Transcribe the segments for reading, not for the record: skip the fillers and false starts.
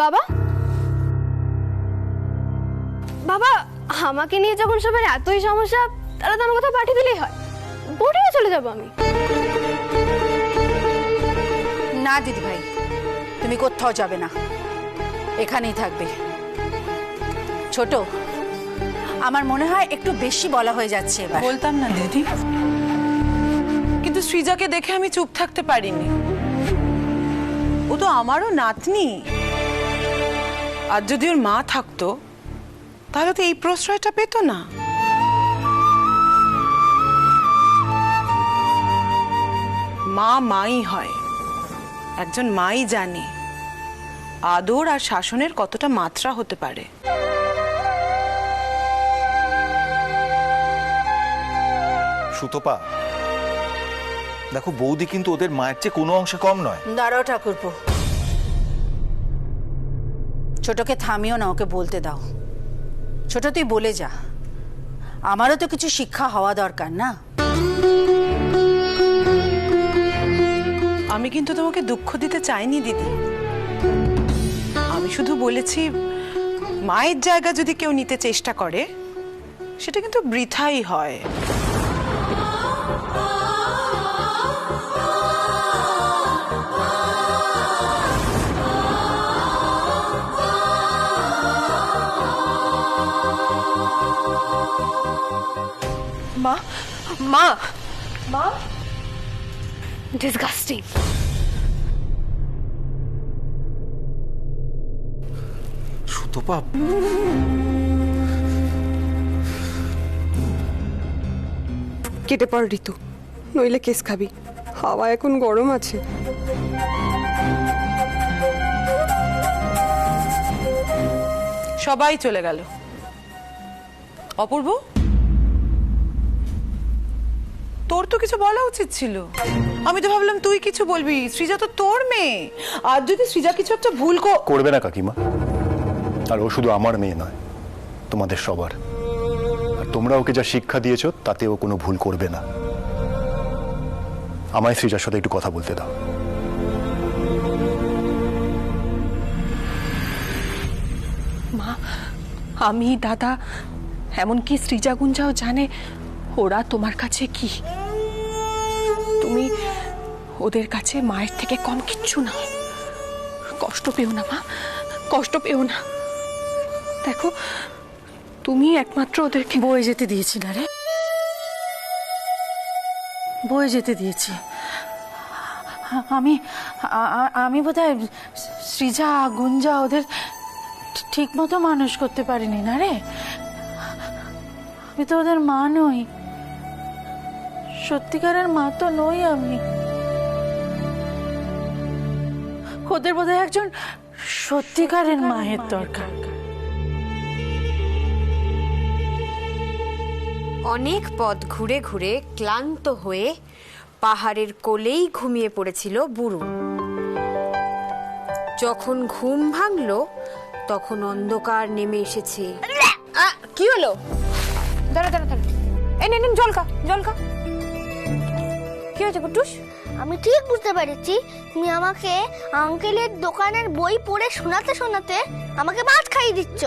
বাবা বাবা আমাকে নিয়ে যখন সবার এতই সমস্যা, তাহলে তো আমার কোথাও পাঠিয়ে দিলেই হয়, বোর্ডিংয়ে চলে যাবো আমি। না দিদি ভাই, তুমি কোথাও যাবে না, এখানেই থাকবে। ছোট, আমার মনে হয় একটু বেশি বলা হয়ে যাচ্ছে এবার। বলতাম না দিদি, কিন্তু সৃজাকে দেখে আমি চুপ থাকতে পারিনি। ও তো আমারও নাতনি, আর যদি ওর মা থাকতো তাহলে তো এই প্রশ্রয়টা পেত না। মা মাই হয়, একজন মাই জানে আদর আর শাসনের কতটা মাত্রা হতে পারে। সুতপা, দেখো বৌদি কিন্তু ওদের মায়ের চেয়ে কোনো অংশে কম নয়। দাঁড়াও ঠাকুরপো, ছোটকে থামিও না, ওকে বলতে দাও। ছোট তুই বলে যা, আমারও তো কিছু শিক্ষা হওয়া দরকার না। আমি কিন্তু তোমাকে দুঃখ দিতে চাইনি দিদি, আমি শুধু বলেছি মায়ের জায়গা যদি কেউ নিতে চেষ্টা করে সেটা কিন্তু বৃথাই হয়। মা মা মা, ডিসগাস্টিং। সুতপা, কেটে পড় ঋতু, নইলে কেস খাবি। হাওয়া এখন গরম আছে। সবাই চলে গেল। অপূর্ব, তোর তো কিছু বলা উচিত ছিল। আমি তো ভাবলাম তুই কিছু বলবি, সৃজা তো তোর মেয়ে, আর যদি সৃজা কিছু একটা ভুল করবে না কাকিমা, আর ও শুধু আমার মেয়ে নয়, তোমাদের সবার। আর তোমরা ওকে যা শিক্ষা দিয়েছো তাতে ও কোনো ভুল করবে না। আমায় সৃজার সাথে একটু কথা বলতে দাও। মা, আমি, দাদা, এমনকি সৃজা গুঞ্জাও জানে ওরা তোমার কাছে কি। তুমি ওদের কাছে মায়ের থেকে কম কিচ্ছু না। কষ্ট পেও না মা, কষ্ট পেও না। দেখো, তুমি একমাত্র ওদেরকে বয়ে যেতে দিয়েছি না রে, বয়ে যেতে দিয়েছি। আমি বোধহয় সৃজা গুঞ্জা ওদের ঠিক মতো মানুষ করতে পারিনি না রে। আমি তো ওদের মা নই, সত্যিকারের মা তো নই আমি। ওদের বোধহয় একজন সত্যিকারের মায়ের দরকার। অনেক পথ ঘুরে ঘুরে ক্লান্ত হয়ে পাহাড়ের কোলেই ঘুমিয়ে পড়েছিল বুড়ো। যখন ঘুম ভাঙলো তখন অন্ধকার নেমে এসেছে। কি হলো? দাঁড়া দাঁড়া দাঁড়া, এই নে জল খা, জল খা। কি হয়েছে কুটুস? আমি ঠিক বুঝতে পেরেছি, তুমি আমাকে আঙ্কেলের দোকানের বই পড়ে শোনাতে শোনাতে আমাকে মাছ খাইয়ে দিচ্ছ।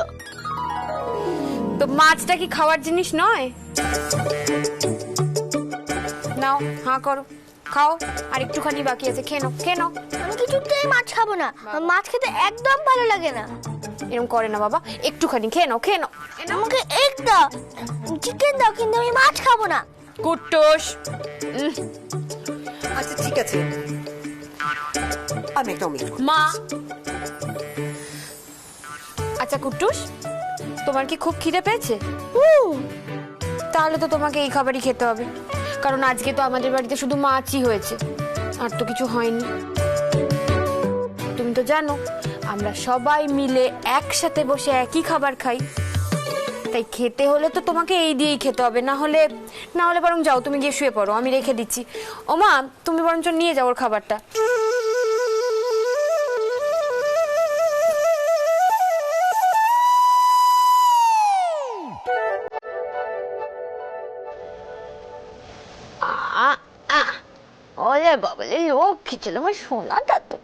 তো মাছটা কি খাওয়ার জিনিস নয়? নাও, হাঁ করো, খাও। আর একটুখানি বাকি আছে, খেয়ে নাও, খেয়ে নাও। আমি কিছুতেই মাছ খাবো না, মাছ খেতে একদম ভালো লাগে না। এরকম করে না বাবা, একটুখানি খেয়ে নাও, খেয়ে নাও। আমাকে এক দাও, চিকেন দাও, কিন্তু আমি মাছ খাবো না। কুটুস, আচ্ছা ঠিক আছে, আমি একটা অমলেট করব। মা। আচ্ছা কুটুস, তোমার কি খুব খিদে পেয়েছে? তাহলে তো তোমাকে এই খাবারই খেতে হবে, কারণ আজকে তো আমাদের বাড়িতে শুধু মাছই হয়েছে, আর তো কিছু হয়নি। তুমি তো জানো আমরা সবাই মিলে একসাথে বসে একই খাবার খাই, তাই খেতে হলে তো তোমাকে এই দিয়েই খেতে হবে। না হলে বরং যাও, তুমি গিয়ে শুয়ে পড়ো, আমি রেখে দিচ্ছি। ও মা, তুমি বরঞ্চ নিয়ে যাও ওর খাবারটা। ওরে বাবা, লক্ষ্মী ছিল আমার সোনাটা তো।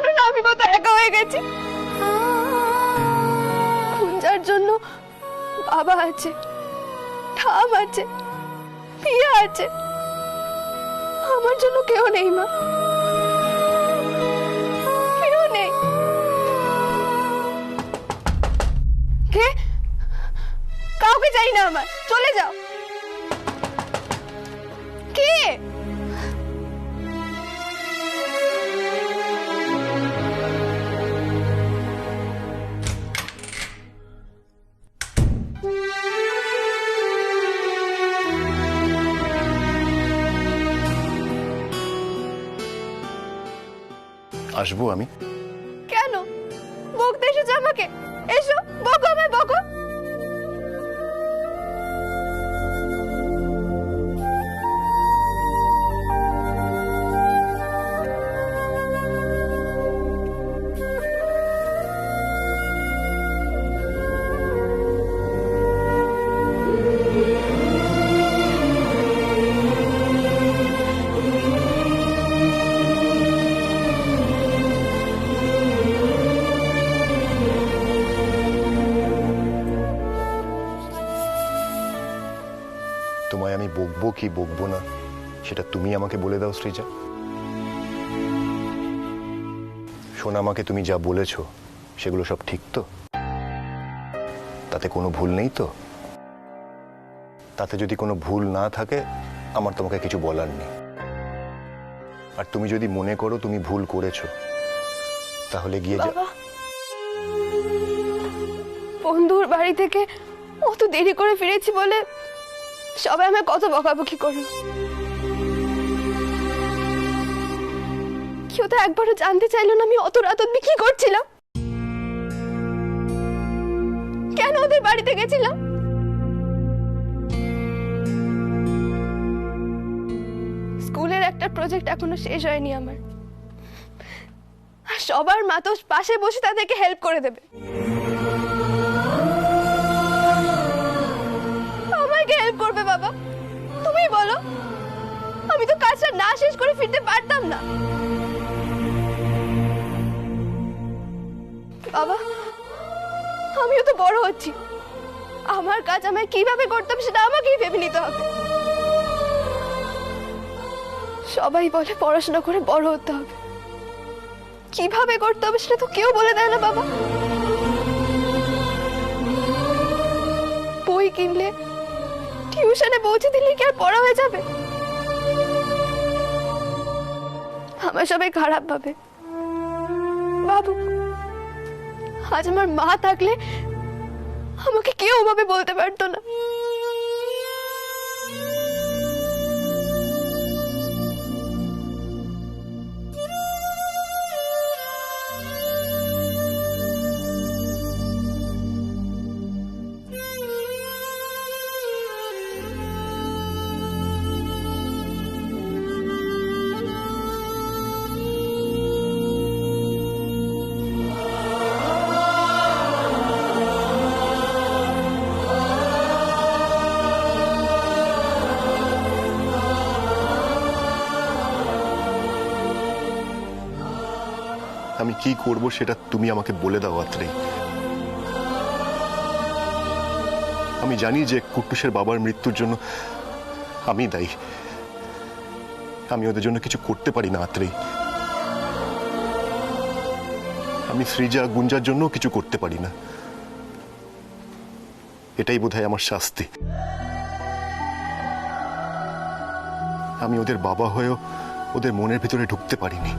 বলো না আমি কত একা হয়ে গেছি। গুঞ্জার জন্য বাবা আছে, ঠাম আছে, পিয়া আছে, আমার জন্য কেউ নেই মা, কেউ নেই। কে? কাউকে চাই না আমার, চলে যাও। কে? আসবো আমি? কেন বকতে এসেছো আমাকে? এসো, বকো আমায়, বকো। তোমায় আমি বকবো কি বকবো না সেটা তুমি আমাকে বলে দাও সৃজা। শোনা, আমাকে তুমি যা বলেছো সেগুলো সব ঠিক তো? তাতে কোনো ভুল নেই তো? তাতে যদি কোনো ভুল না থাকে আমার তোমাকে কিছু বলার নেই। আর তুমি যদি মনে করো তুমি ভুল করেছো তাহলে গিয়ে যা। বন্ধুর বাড়ি থেকে অত দেরি করে ফিরেছি বলে সবাই আমায় কত বকাবকি করলো। কেউ তো একবারও জানতে চাইলো না আমি অত রাত অব্দি কি করছিলাম, কেন ওদের বাড়িতে গেছিলাম। স্কুলের একটা প্রজেক্ট এখনো শেষ হয়নি আমার, আর সবার মা তো পাশে বসে তাদেরকে হেল্প করে দেবে। আমাকে হেল্প করবে বাবা? তুমি বলো, আমি তো কাজটা না শেষ করে ফিরতে পারতাম না। বাবা, আমিও তো বড় হচ্ছি, আমার কাজ আমায় কিভাবে করতাম সেটা আমাকেই ভেবে নিতে হবে। সবাই বলে পড়াশোনা করে বড় হতে হবে, কিভাবে করতে হবে সেটা তো কেউ বলে দেয় না বাবা। বই কিনলে, টিউশনে পৌঁছে দিলে কি আর পড়া হয়ে যাবে? আমার সবাই খারাপ ভাবে। বাবু, আজ আমার মা থাকলে আমাকে কেউ ওভাবে বলতে পারতো না। আমি কি করব সেটা তুমি আমাকে বলে দাও আত্রেই। আমি জানি যে কুট্টুসের বাবার মৃত্যুর জন্য আমি দায়ী, আমি ওদের জন্য কিছু করতে পারি না আত্রেই। আমি সৃজা গুঞ্জার জন্য কিছু করতে পারি না, এটাই বোধহয় আমার শাস্তি। আমি ওদের বাবা হয়েও ওদের মনের ভিতরে ঢুকতে পারিনি।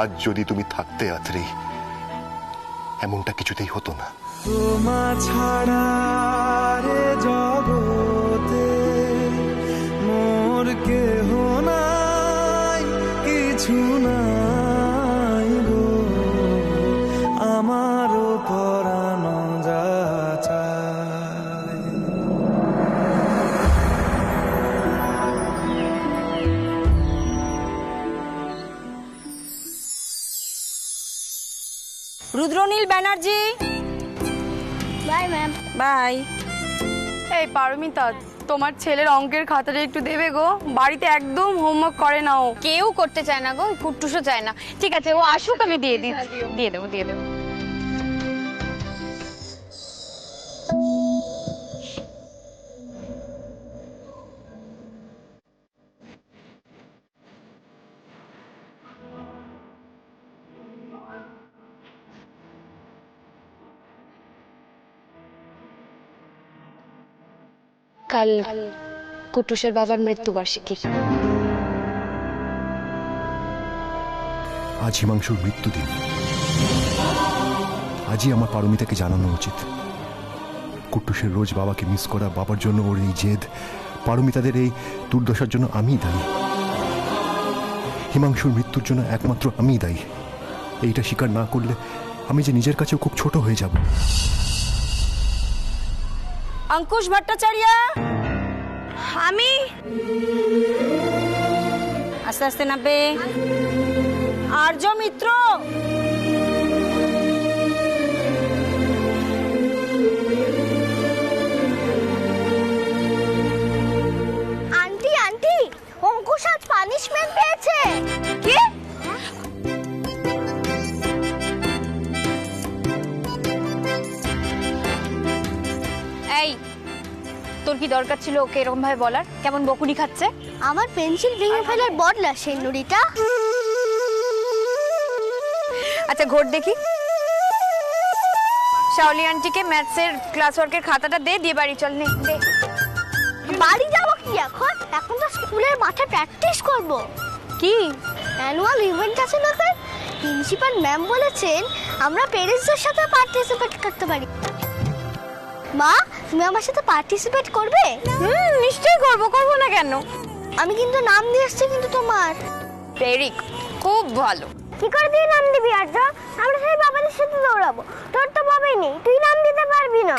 আজ যদি তুমি থাকতে আত্রেই, এমনটা কিছুতেই হতো না। তোমা ছাড়া রে জগতে মোর কেহ নাই, কিছু নাই গো, আমারও পরাণ যা চায়। Rudranil Banerjee, bye ma'am. Bye. এই পারমিতা, তোমার ছেলের অঙ্কের খাতাটা একটু দেবে গো, বাড়িতে একদম হোমওয়ার্ক করে না ও। কেউ করতে চায় না গো, কুট্টুসও চায় না। ঠিক আছে, ও আসুক, আমি দিয়ে দেবো। কাল কুট্টুসের বাবার মৃত্যুবার্ষিকী। আজ হিমাংশুর মৃত্যুদিন। আজই আমার পারমিতাকে জানানো উচিত। কুট্টুসের রোজ বাবাকে মিস করা, বাবার জন্য ওর এই জেদ, পারমিতাদের এই দুর্দশার জন্য আমিই দায়ী। হিমাংশুর মৃত্যুর জন্য একমাত্র আমিই দায়ী। এইটা স্বীকার না করলে আমি যে নিজের কাছেও খুব ছোট হয়ে যাব। অঙ্কুশ ভট্টাচার্য, আমি আস্তে আস্তে নামবে। আর্য মিত্র, আন্টি আন্টি, অঙ্কুশ আজ পানিশমেন্ট পেয়েছে। কি? এই, তোর কি দরকার ছিল ওকে এরকম ভাবে বলার? কেমন বকুনি খাচ্ছে। আমার পেন্সিল ভেঙে ফেলার বদলা সেই নুড়িটা। আচ্ছা ঘোর দেখি। শাওলি আন্টিকে ম্যাথসের ক্লাস ওয়ার্কের খাতাটা দিয়ে বাড়ি চল। নে দে। বাড়ি যাবো কি এখন? এখন তো স্কুলের মাঠে প্র্যাকটিস করব। কি অ্যানুয়াল ইভেন্ট আছে না স্যার? প্রিন্সিপাল ম্যাম বলেছেন আমরা পেরেন্টসদের সাথে পার্টিসিপেট করতে পারি। মা, তুমি আমার সাথে পার্টিসিপেট করবে? নিশ্চয়ই করবো না কেন? আমি কিন্তু নাম দিয়ে এসেছি কিন্তু তোমার। ভেরি খুব ভালো। কি করে দিয়ে নাম দিবি আর্য? আমরা সেই বাবাদের সাথে দৌড়াবো। তোর তো বাবাই নেই, তুই নাম দিতে পারবি না।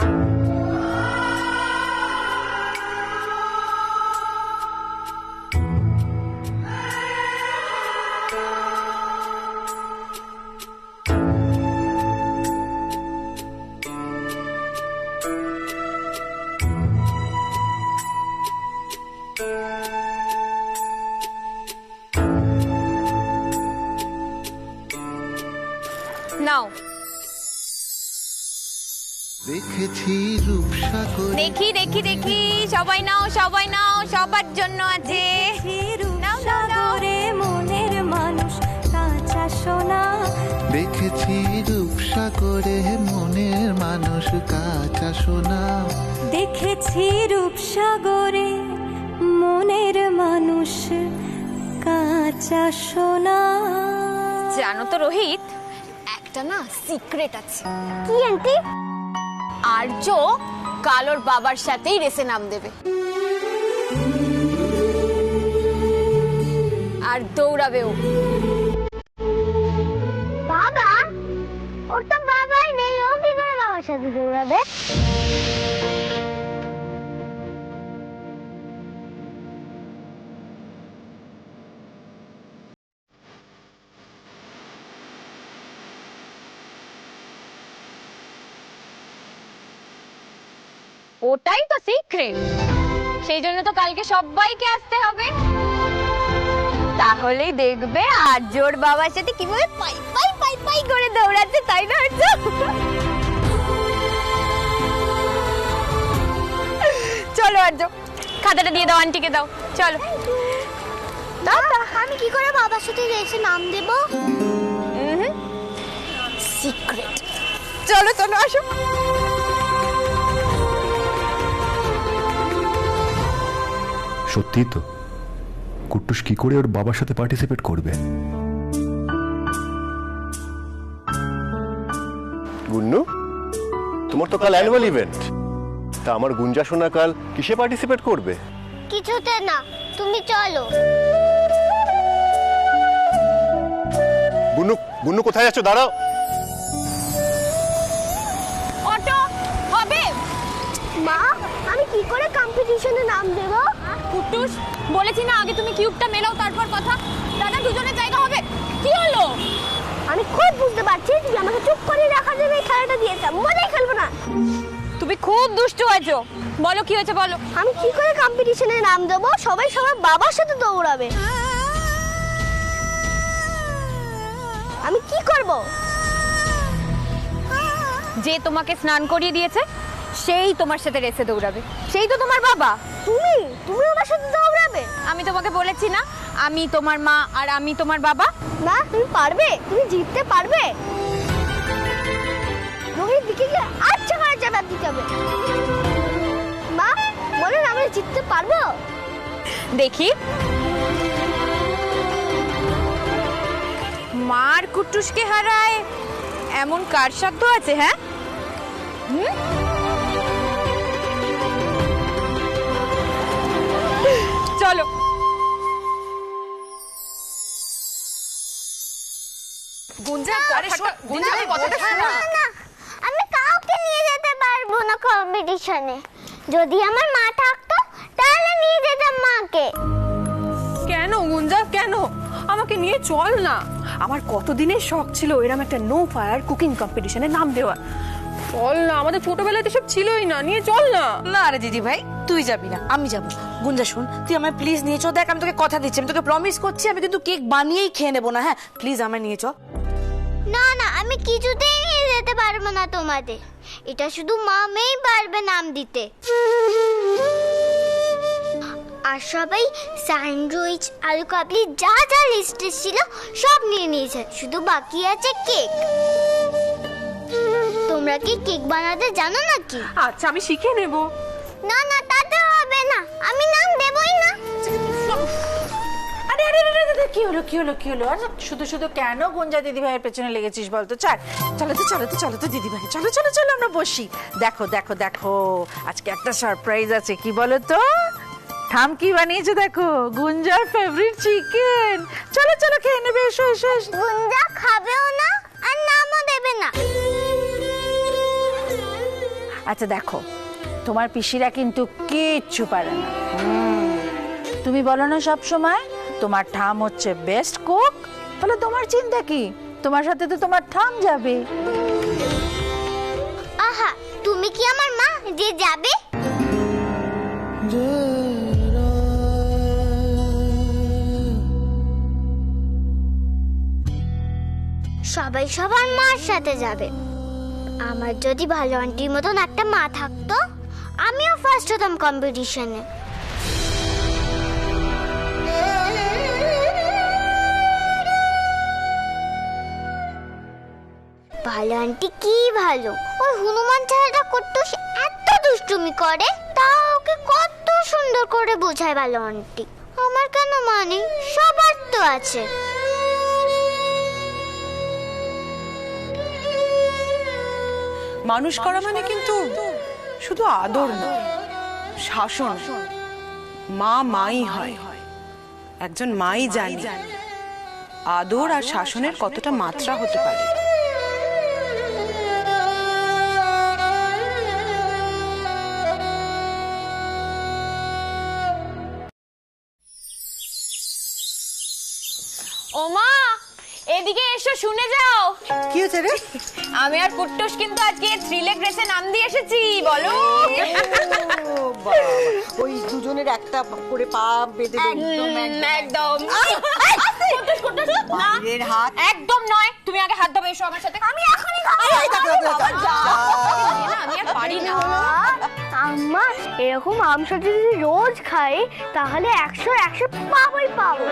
নাও দেখেছি রূপসাগর। দেখি সবাই নাও সবার জন্য আছে। মনের মানুষ কাঁচা সোনা। দেখেছি রূপসাগরে মনের মানুষ কাঁচা সোনা। দেখেছি রূপসাগরে মনের মানুষ কাঁচা সোনা। জানো তো রোহিত, একটা না সিক্রেট আছে। কি আন্টি? আর্য কাল ওর বাবার সাথেই রেসে নাম দেবে, আর দৌড়াবেও। বাবা? ওর তো বাবাই নেই, ও কি করে বাবার সাথে দৌড়াবে? ওটাই তো সিক্রেট, সেই জন্য তো কালকে সবাইকে আসতে হবে। তাহলেই দেখবে আর্যর বাবার সাথে কিভাবে পাই পাই পাই পাই করে দৌড়াচ্ছে, তাই না আর্য? চলো আর্য, খাতাটা দিয়ে দাও, আন্টিকে দাও, চলো। আমি কি করে বাবার সাথে রেসে নাম দেব? সিক্রেট। চলো আসো। সত্যি তো, কুট্টুস কি করে ওর বাবার সাথে পার্টিসিপেট করবে? গুন্নু, তোমার তো কাল অ্যানুয়াল ইভেন্ট, তা আমার গুঞ্জা সোনা কাল কিসে পার্টিসিপেট করবে? কিছুতে না, তুমি চলো। গুন্নু, গুন্নু কোথায় যাচ্ছ? দাঁড়াও। অটো হবে। মা, আমি কি করে কম্পিটিশনে নাম দেব? কুট্টুস, বলেছি না আগে তুমি কিউবটা মেলাও, তারপর কথা। দাদা, দুজনের জায়গা হবে। কি হলো? আমি খুব বুঝতে পারছি তুই আমাকে চুপ করে রাখা যাবে এই খেলাটা দিয়েছ, মজাই খেলবো না। তুমি খুব দুষ্টু হয়েছো। বলো কি হয়েছে বলো। আমি কি করে কম্পিটিশনে নাম দেবো? সবাই সবার বাবার সাথে দৌড়াবে। আমি কি করব? যে তোমাকে স্নান করিয়ে দিয়েছে সেই তোমার সাথে রেসে দৌড়াবে, সেই তো তোমার বাবা। তুমি আমার সাথে দৌড়াবে? আমি তোমাকে বলেছি না আমি তোমার মা আর আমি তোমার বাবা। না, তুমি পারবে, তুমি জিততে পারবে। রোহিত দিকে গিয়ে আচ্ছা করে জবাব দিতে হবে। মা বলেন আমরা জিততে পারবো? দেখি মার কুট্টুসকে হারায় এমন কার সাধ্য আছে? হ্যাঁ চলো। গুঞ্জা কথাটা শোনো। না, আমি কাউকে নিয়ে যেতে পারবো না কম্পিটিশনে। যদি আমার মা থাকতো তাহলে নিয়ে যেতাম মাকে। কেন গুঞ্জা, কেন? আমাকে নিয়ে চল না। আমার কতদিনের শখ ছিল এরকম একটা নো ফায়ার কুকিং কম্পিটিশনে নাম দেওয়া। চল না, আমাদের ছোটবেলাতে সব ছিলই না, নিয়ে চল না। না রে দিদি ভাই, তুই যাবি না, আমি যাবো। গুঞ্জা শোন, তুই আমায় প্লিজ নিয়ে চ। দেখ আমি তোকে কথা দিচ্ছি, আমি তোকে প্রমিস করছি আমি কিন্তু কেক বানিয়েই খেয়ে নেবো না। হ্যাঁ প্লিজ আমায় নিয়ে চ। না না, আমি কিছুতেই নিয়ে যেতে পারবো না তোমাদের। এটা শুধু মামেই পারবে নাম দিতে। আর সবাই স্যান্ডউইচ, আলু কাবলি যা যা লিস্টে ছিল সব নিয়ে নিয়েছে, শুধু বাকি আছে কেক। তোমরা কি কেক বানাতে জানো নাকি? আচ্ছা আমি শিখে নেব। না না, তাতে হবে না, আমি নাম দেবই না। আরে আরে আরে কি হলো কি হলো কি হলো? আর শুধু শুধু কেন গুঞ্জা দিদি ভাইয়ের পেছনে লেগেছিস বলতো? চলো তো দিদি ভাই, চলো চলো চলো আমরা বসি। দেখো দেখো দেখো, আজকে একটা সারপ্রাইজ আছে। কি বলো তো? ঠাম কি বানিয়েছে দেখো, গুঞ্জার ফেভারিট চিকেন। চলো চলো খেয়ে নেবে, এসো এসো। গুঞ্জা খাবেও না আর নামও দেবে না। আচ্ছা দেখো, তোমার পিসিরা কিন্তু কিচ্ছু পারে না। তুমি বলো না সব সময় তোমার ঠাম হচ্ছে বেস্ট কুক, তাহলে তোমার চিন্তা কি? তোমার সাথে তো তোমার ঠাম যাবে। আহা, তুমি কি আমার মা যে যাবে? সবাই সবার মার সাথে যাবে। আমার যদি ভালো আন্টির মতন একটা মা থাকতো, আমিও ফার্স্ট হতাম কম্পিটিশনে। ভালো আন্টি কি ভালো, ওই হনুমান ছাড়াটা করতো, এত দুষ্টুমি করে, তাও ওকে কত সুন্দর করে বোঝায় ভালো আন্টি। আমার কেন মানে, সবার তো আছে। মানুষ করা মানে কিন্তু শুধু আদর নয়, শাসন। মা মাই হয়, একজন মাই জানে আদর আর শাসনের কতটা মাত্রা হতে পারে। ওমা এদিকে এসো, শুনে যাও। কি হয়েছে রে? আমি আর কুট্টুস কিন্তু আজকে 3 লেগ রেসে নাম দিয়ে এসেছি। বলো ওই দুজনের একটা করে পা বেঁধে একদম হাত একদম নয়। তুমি আগে হাত ধোবে, এসো আমার সাথে। আমি এখনই আমি আর পারি না। আম্মা, এরকম আমসা যদি রোজ খাই তাহলে 100 পাবোই পাবো।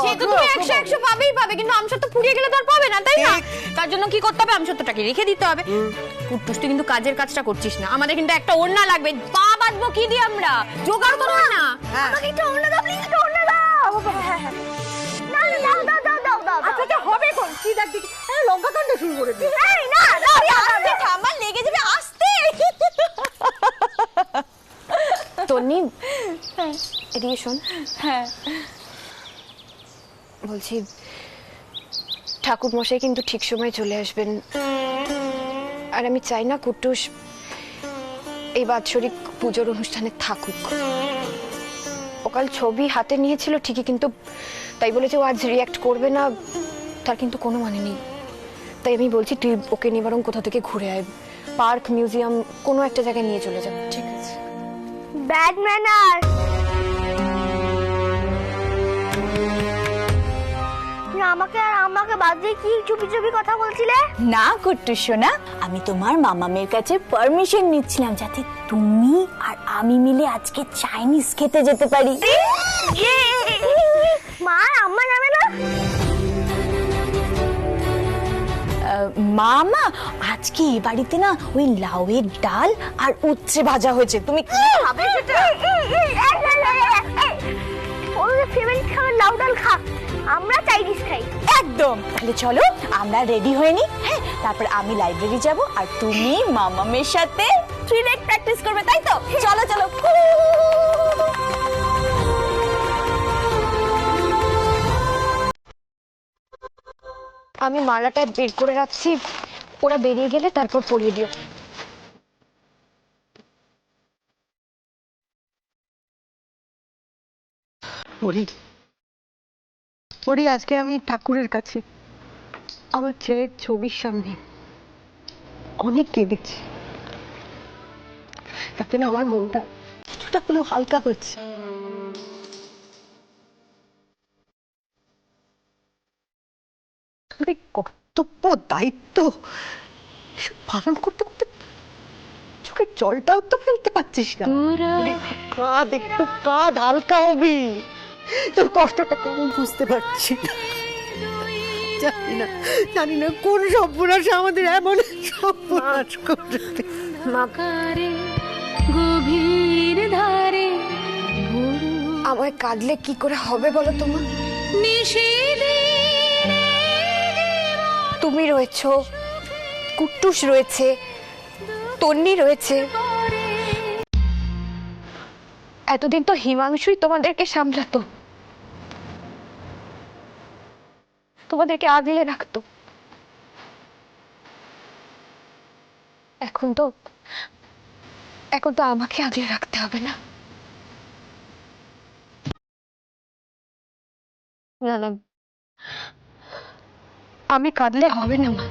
সে তো তুমি 100 পাবেই পাবে, কিন্তু আমসা তো ফুরিয়ে গেলে তো আর পাবে না, তাই না? তার জন্য কি করতে হবে? আমসত্বটাকে রেখে দিতে হবে। কুট্টুস তুই কিন্তু কাজের কাজটা করছিস না। আমাদের কিন্তু একটা ওড়না লাগবে। পা বাঁধবো কি দিয়ে আমরা? জোগাড় করো না। আমাকে একটা ওড়না দাও, প্লিজ একটা ওড়না দাও। না না, দাও দাও দাও দাও দাও। আচ্ছা হবে কোন? কি দেখ দেখি, লঙ্কা কাণ্ড শুরু করে দিই। এই না, দাও আস্তে থামা, লেগে যাবে আস্তে। তন্নি এদিকে শোন। হ্যাঁ বলছি, ঠাকুর মশাই কিন্তু ঠিক সময় চলে আসবেন। আর আমি চাই না কুট্টুস এই বাৎসরিক পুজোর অনুষ্ঠানে থাকুক। ও কাল ছবি হাতে নিয়েছিল ঠিকই, কিন্তু তাই বলে যে ও আজ রিয়াক্ট করবে না তার কিন্তু কোনো মানে নেই। তাই আমি বলছি তুই ওকে নিয়ে বরং কোথা থেকে ঘুরে আয়। পার্ক মিউজিয়াম কোনো একটা জায়গায় নিয়ে চলে যাবো। ঠিক আছে। Bad manner. আমাকে বাদ দিয়ে কি চুপি চুপি কথা বলছিলে? না কুট্টু সোনা, আমি তোমার মামামের কাছে পারমিশন নিচ্ছিলাম যাতে তুমি আর আমি মিলে আজকে চাইনিজ খেতে যেতে পারি। মা আম্মা যাবে না? মামা আজকে এ বাড়িতে না ওই লাউয়ের ডাল আর উচ্ছে ভাজা হয়েছে, তুমি কি খাবে সেটা? ওদের ফেভারিট খাবার লাউ ডাল খা, আমরা চাইনিজ খাই। একদম। তাহলে চলো আমরা রেডি হয়ে নি, হ্যাঁ? তারপর আমি লাইব্রেরি যাব আর তুমি মামামের সাথে থ্রি লেগ প্র্যাকটিস করবে, তাই তো? চলো চলো। আমি মালাটা বের করে রাখছি, ওরা বেরিয়ে গেলে তারপর পরিয়ে দিও। ওরি আজকে আমি ঠাকুরের কাছে আমার ছেলের ছবির সামনে অনেক কেঁদেছি, তাতে না আমার মনটা কিছুটা হলেও হালকা হচ্ছে। কর্তব্য দায়িত্ব পালন করতে করতে চোখের জলটাও তো ফেলতে পারছিস না। কাঁদ, একটু কাঁদ, হালকা হবি। তোর কষ্টটা কেমন বুঝতে পারছি না। জানি না কোন সর্বনাশ আমাদের এমন সর্বনাশ করতে। গভীর ধারে আমায় কাঁদলে কি করে হবে বলো তোমার? তুমি রয়েছো, কুট্টুস রয়েছে, তন্নি রয়েছে, এতদিন তো হিমাংশুই তোমাদেরকে সামলাতো, তোমাদেরকে আগলে রাখতো। এখন তো আমাকে আগলে রাখতে হবে না? না, আমি কাঁদলে হবে না মা।